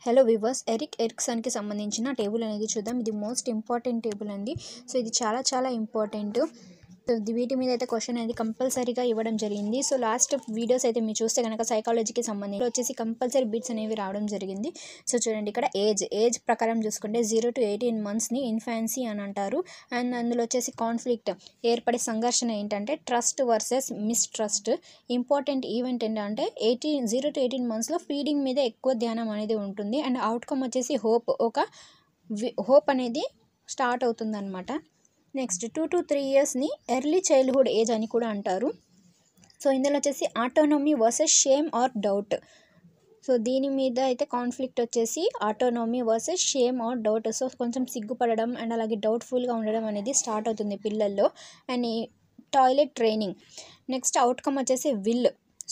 Hello viewers, ఎరిక్సన్కి సంబంధించిన table అనేది చూద్దాం. ఇది మోస్ట్ ఇంపార్టెంట్ టేబుల్ అండి. సో ఇది చాలా ఇంపార్టెంట్. సో వీటి మీద అయితే క్వశ్చన్ అనేది కంపల్సరీగా ఇవ్వడం జరిగింది. సో లాస్ట్ వీడియోస్ అయితే మీరు చూస్తే కనుక సైకాలజీకి సంబంధించి వచ్చేసి కంపల్సరీ బిట్స్ అనేవి రావడం జరిగింది. సో చూడండి, ఇక్కడ ఏజ్ ప్రకారం చూసుకుంటే 0 to 18 monthsని ఇన్ఫాన్సీ అని అంటారు. అండ్ అందులో వచ్చేసి కాన్ఫ్లిక్ట్ ఏర్పడే సంఘర్షణ ఏంటంటే trust versus mistrust. Important event ఏంటంటే 0 to 18 monthsలో ఫీడింగ్ మీద ఎక్కువ ధ్యానం అనేది ఉంటుంది. అండ్ అవుట్కమ్ వచ్చేసి హోప్ అనేది స్టార్ట్ అవుతుంది అనమాట. నెక్స్ట్ 2 to 3 yearsని ఎర్లీ చైల్డ్హుడ్ ఏజ్ అని కూడా అంటారు. సో ఇందులో వచ్చేసి autonomy versus shame or doubt. So దీని మీద అయితే కాన్ఫ్లిక్ట్ వచ్చేసి autonomy versus shame or doubt. So కొంచెం సిగ్గుపడడం అండ్ అలాగే డౌట్ఫుల్గా ఉండడం అనేది స్టార్ట్ అవుతుంది పిల్లల్లో. And toilet training. Next outcome వచ్చేసి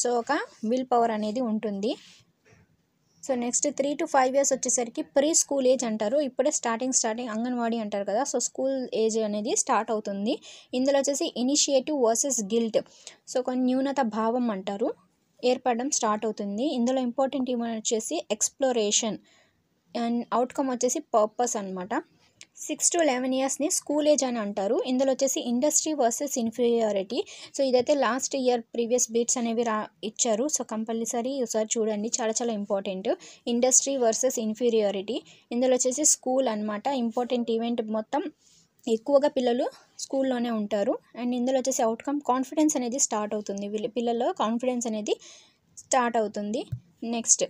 సో ఒక విల్ పవర్ అనేది ఉంటుంది. సో నెక్స్ట్ 3 to 5 years వచ్చేసరికి ప్రీ స్కూల్ ఏజ్ అంటారు. ఇప్పుడే స్టార్టింగ్ అంగన్వాడీ అంటారు కదా. సో స్కూల్ ఏజ్ అనేది స్టార్ట్ అవుతుంది. ఇందులో వచ్చేసి ఇనిషియేటివ్ వర్సెస్ గిల్ట్. సో కొన్ని న్యూనత భావం అంటారు, ఏర్పడడం స్టార్ట్ అవుతుంది. ఇందులో ఇంపార్టెంట్ ఏమైనా వచ్చేసి ఎక్స్ప్లోరేషన్ అండ్ అవుట్కమ్ వచ్చేసి పర్పస్ అనమాట. 6 to 11 yearsని స్కూల్ ఏజ్ అని అంటారు. ఇందులో వచ్చేసి ఇండస్ట్రీ వర్సెస్ ఇన్ఫీరియారిటీ. సో ఇదైతే లాస్ట్ ఇయర్ ప్రీవియస్ బిట్స్ అనేవి ఇచ్చారు. సో కంపల్సరీ ఒకసారి చూడండి, చాలా ఇంపార్టెంట్. Industry versus inferiority. ఇందులో వచ్చేసి స్కూల్ అనమాట. ఇంపార్టెంట్ ఈవెంట్ మొత్తం ఎక్కువగా పిల్లలు స్కూల్లోనే ఉంటారు. అండ్ ఇందులో వచ్చేసి అవుట్కమ్ కాన్ఫిడెన్స్ అనేది స్టార్ట్ అవుతుంది. పిల్లల్లో కాన్ఫిడెన్స్ అనేది స్టార్ట్ అవుతుంది. నెక్స్ట్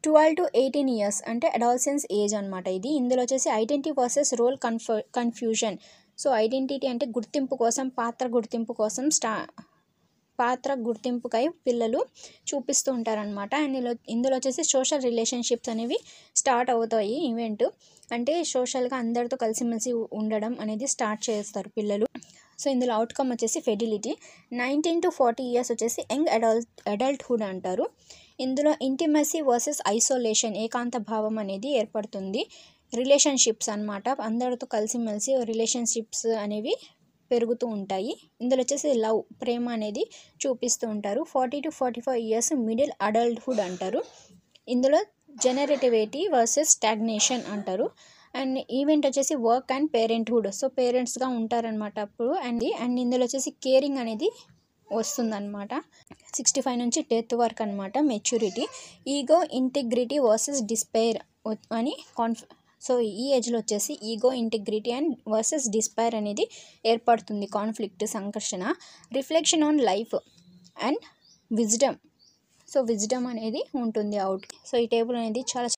12 to 18 years అంటే అడాలసెన్స్ ఏజ్ అనమాట ఇది. ఇందులో వచ్చేసి identity versus role confusion. So identity అంటే గుర్తింపు కోసం, పాత్ర గుర్తింపుకై పిల్లలు చూపిస్తూ ఉంటారనమాట. అండ్ ఇందులో వచ్చేసి సోషల్ రిలేషన్షిప్స్ అనేవి స్టార్ట్ అవుతాయి. ఈవెంట్ అంటే సోషల్గా అందరితో కలిసిమెలిసి ఉండడం అనేది స్టార్ట్ చేస్తారు పిల్లలు. సో ఇందులో అవుట్కమ్ వచ్చేసి ఫెడిలిటీ. 19 to 40 years వచ్చేసి యంగ్ అడల్ట్హుడ్ అంటారు. ఇందులో ఇంటిమసీ వర్సెస్ ఐసోలేషన్, ఏకాంత భావం అనేది ఏర్పడుతుంది. రిలేషన్షిప్స్ అనమాట, అందరితో కలిసిమెలిసి రిలేషన్షిప్స్ అనేవి పెరుగుతూ ఉంటాయి. ఇందులో వచ్చేసి ప్రేమ అనేది చూపిస్తూ ఉంటారు. 40 to 45 years మిడిల్ అడల్ట్హుడ్ అంటారు. ఇందులో జనరేటివిటీ వర్సెస్ స్టాగ్నేషన్ అంటారు. అండ్ ఈవెంట్ వచ్చేసి వర్క్ అండ్ పేరెంట్హుడ్. సో పేరెంట్స్గా ఉంటారనమాట అప్పుడు. అండ్ ఇందులో వచ్చేసి కేరింగ్ అనేది వస్తుందన్నమాట. 65 నుంచి డెత్ వరకు అనమాట maturity. Ego integrity versus despair అని సో ఈ ఏజ్లో వచ్చేసి ego integrity and versus despair అనేది ఏర్పడుతుంది, కాన్ఫ్లిక్ట్ సంఘర్షణ. Reflection on life and wisdom. So wisdom అనేది ఉంటుంది అవుట్. సో ఈ టేబుల్ అనేది చాలా